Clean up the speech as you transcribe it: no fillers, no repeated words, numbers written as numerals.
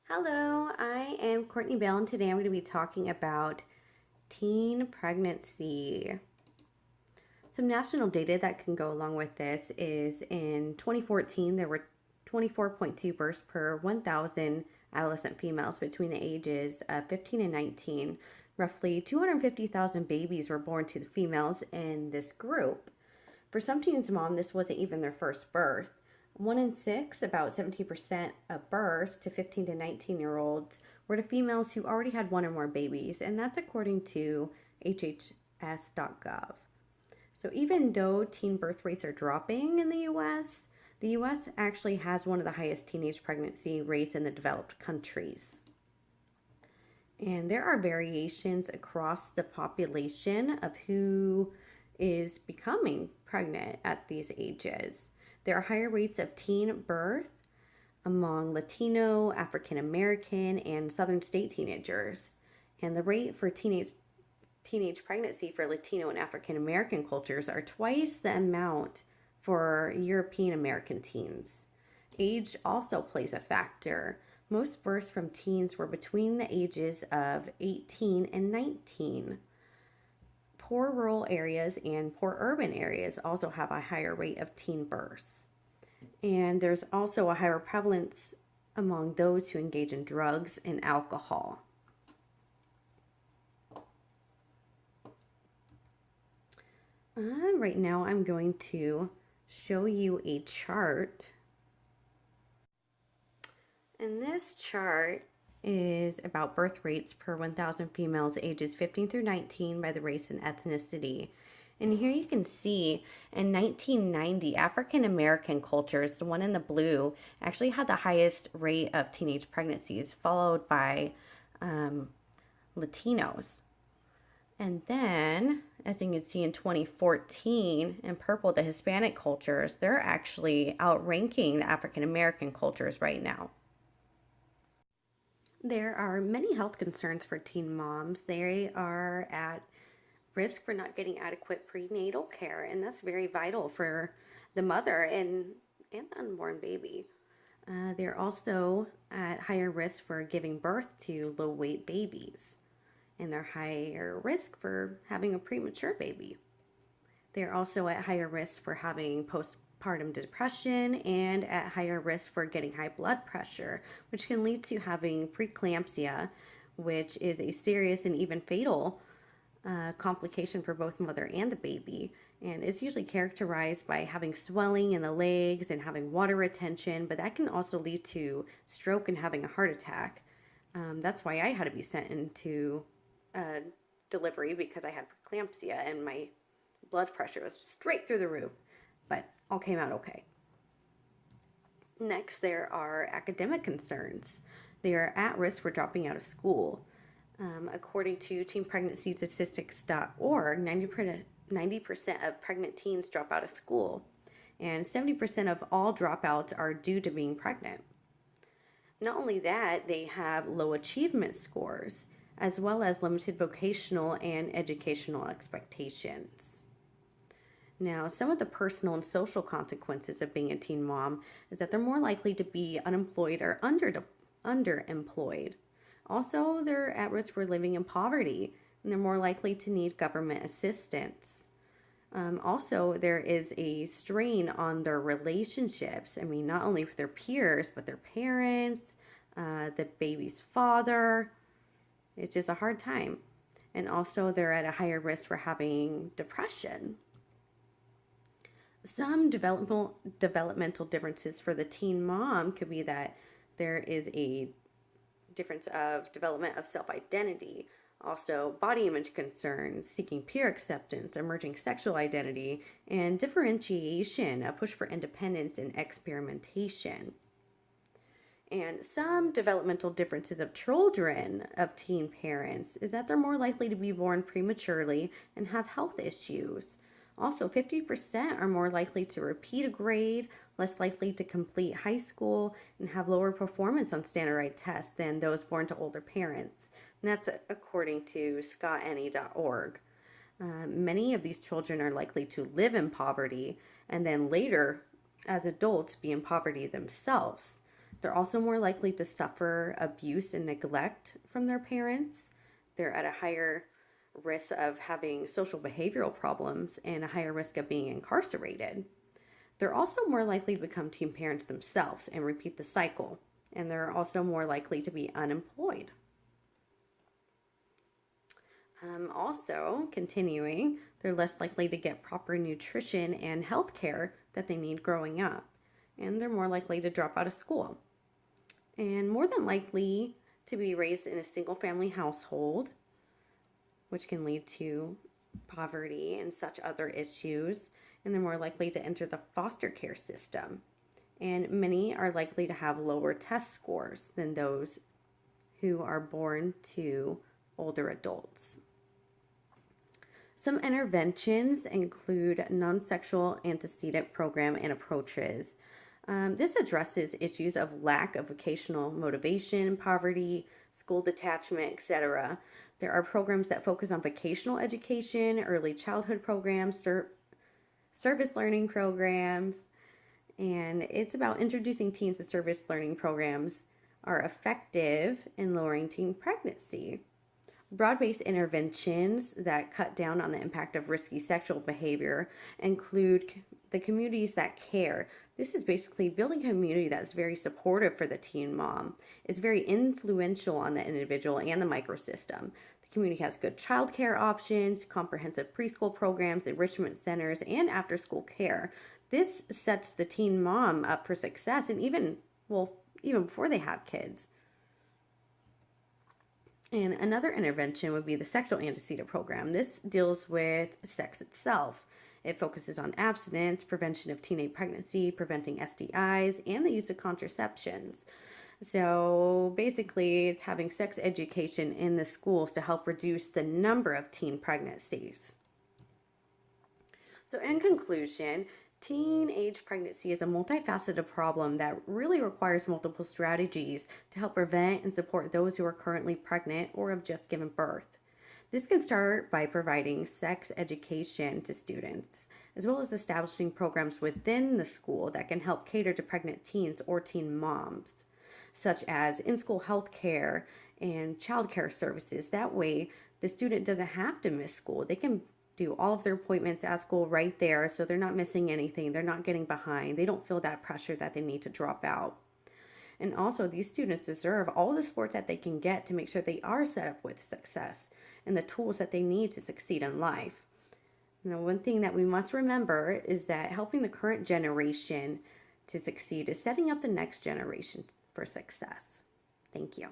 Hello, I am Courtney Bell, and today I'm going to be talking about teen pregnancy. Some national data that can go along with this is in 2014, there were 24.2 births per 1,000 adolescent females between the ages of 15 and 19. Roughly 250,000 babies were born to the females in this group. For some teens' mom, this wasn't even their first birth. One in six, about 17% of births to 15 to 19-year-olds, were to females who already had one or more babies, and that's according to HHS.gov. So even though teen birth rates are dropping in the US actually has one of the highest teenage pregnancy rates in the developed countries. And there are variations across the population of who is becoming pregnant at these ages. There are higher rates of teen birth among Latino, African American, and Southern state teenagers. And the rate for teenage pregnancy for Latino and African American cultures are twice the amount for European American teens. Age also plays a factor. Most births from teens were between the ages of 18 and 19. Poor rural areas and poor urban areas also have a higher rate of teen births. And there's also a higher prevalence among those who engage in drugs and alcohol. Right now, I'm going to show you a chart. And this chart is about birth rates per 1,000 females ages 15 through 19 by the race and ethnicity. And here you can see in 1990, African American cultures, the one in the blue, actually had the highest rate of teenage pregnancies, followed by Latinos. And then, as you can see in 2014, in purple, the Hispanic cultures, they're actually outranking the African American cultures right now. There are many health concerns for teen moms. They are at risk for not getting adequate prenatal care, and that's very vital for the mother and the unborn baby. They're also at higher risk for giving birth to low weight babies, and they're higher risk for having a premature baby. They're also at higher risk for having postpartum depression and at higher risk for getting high blood pressure, which can lead to having preeclampsia, which is a serious and even fatal complication for both mother and the baby. And it's usually characterized by having swelling in the legs and having water retention, but that can also lead to stroke and having a heart attack. That's why I had to be sent into delivery, because I had preeclampsia and my blood pressure was straight through the roof, but all came out okay. Next, there are academic concerns. They are at risk for dropping out of school. According to teenpregnancystatistics.org, 90% of pregnant teens drop out of school, and 70% of all dropouts are due to being pregnant. Not only that, they have low achievement scores, as well as limited vocational and educational expectations. Now, some of the personal and social consequences of being a teen mom is that they're more likely to be unemployed or underemployed. Also, they're at risk for living in poverty, and they're more likely to need government assistance. Also, there is a strain on their relationships. I mean, not only with their peers, but their parents, the baby's father. It's just a hard time. And also, they're at a higher risk for having depression. Some developmental differences for the teen mom could be that there is a difference of development of self-identity, also body image concerns, seeking peer acceptance, emerging sexual identity, and differentiation, a push for independence and experimentation. And some developmental differences of children of teen parents is that they're more likely to be born prematurely and have health issues. Also, 50% are more likely to repeat a grade, less likely to complete high school, and have lower performance on standardized tests than those born to older parents. And that's according to scottany.org. Many of these children are likely to live in poverty and then later, as adults, be in poverty themselves. They're also more likely to suffer abuse and neglect from their parents. They're at a higher risk of having social behavioral problems and a higher risk of being incarcerated. They're also more likely to become teen parents themselves and repeat the cycle. And they're also more likely to be unemployed. Also, continuing, they're less likely to get proper nutrition and health care that they need growing up. And they're more likely to drop out of school. And more than likely to be raised in a single family household, which can lead to poverty and such other issues. And they're more likely to enter the foster care system. And many are likely to have lower test scores than those who are born to older adults. Some interventions include non-sexual antecedent program and approaches. This addresses issues of lack of vocational motivation, poverty, school detachment, etc. There are programs that focus on vocational education, early childhood programs, service learning programs, and it's about introducing teens to service learning programs are effective in lowering teen pregnancy. Broad-based interventions that cut down on the impact of risky sexual behavior include the communities that care. This is basically building a community that's very supportive for the teen mom. It's very influential on the individual and the microsystem. The community has good childcare options, comprehensive preschool programs, enrichment centers, and after-school care. This sets the teen mom up for success and even before they have kids. And another intervention would be the sexual antecedent program. This deals with sex itself. It focuses on abstinence, prevention of teenage pregnancy, preventing STIs, and the use of contraceptions. So basically, it's having sex education in the schools to help reduce the number of teen pregnancies. So in conclusion, teenage pregnancy is a multifaceted problem that really requires multiple strategies to help prevent and support those who are currently pregnant or have just given birth. This can start by providing sex education to students, as well as establishing programs within the school that can help cater to pregnant teens or teen moms, such as in-school health care and child care services. That way, the student doesn't have to miss school. They can do all of their appointments at school right there, so they're not missing anything. They're not getting behind. They don't feel that pressure that they need to drop out. And also, these students deserve all the support that they can get to make sure they are set up with success and the tools that they need to succeed in life. One thing that we must remember is that helping the current generation to succeed is setting up the next generation for success. Thank you.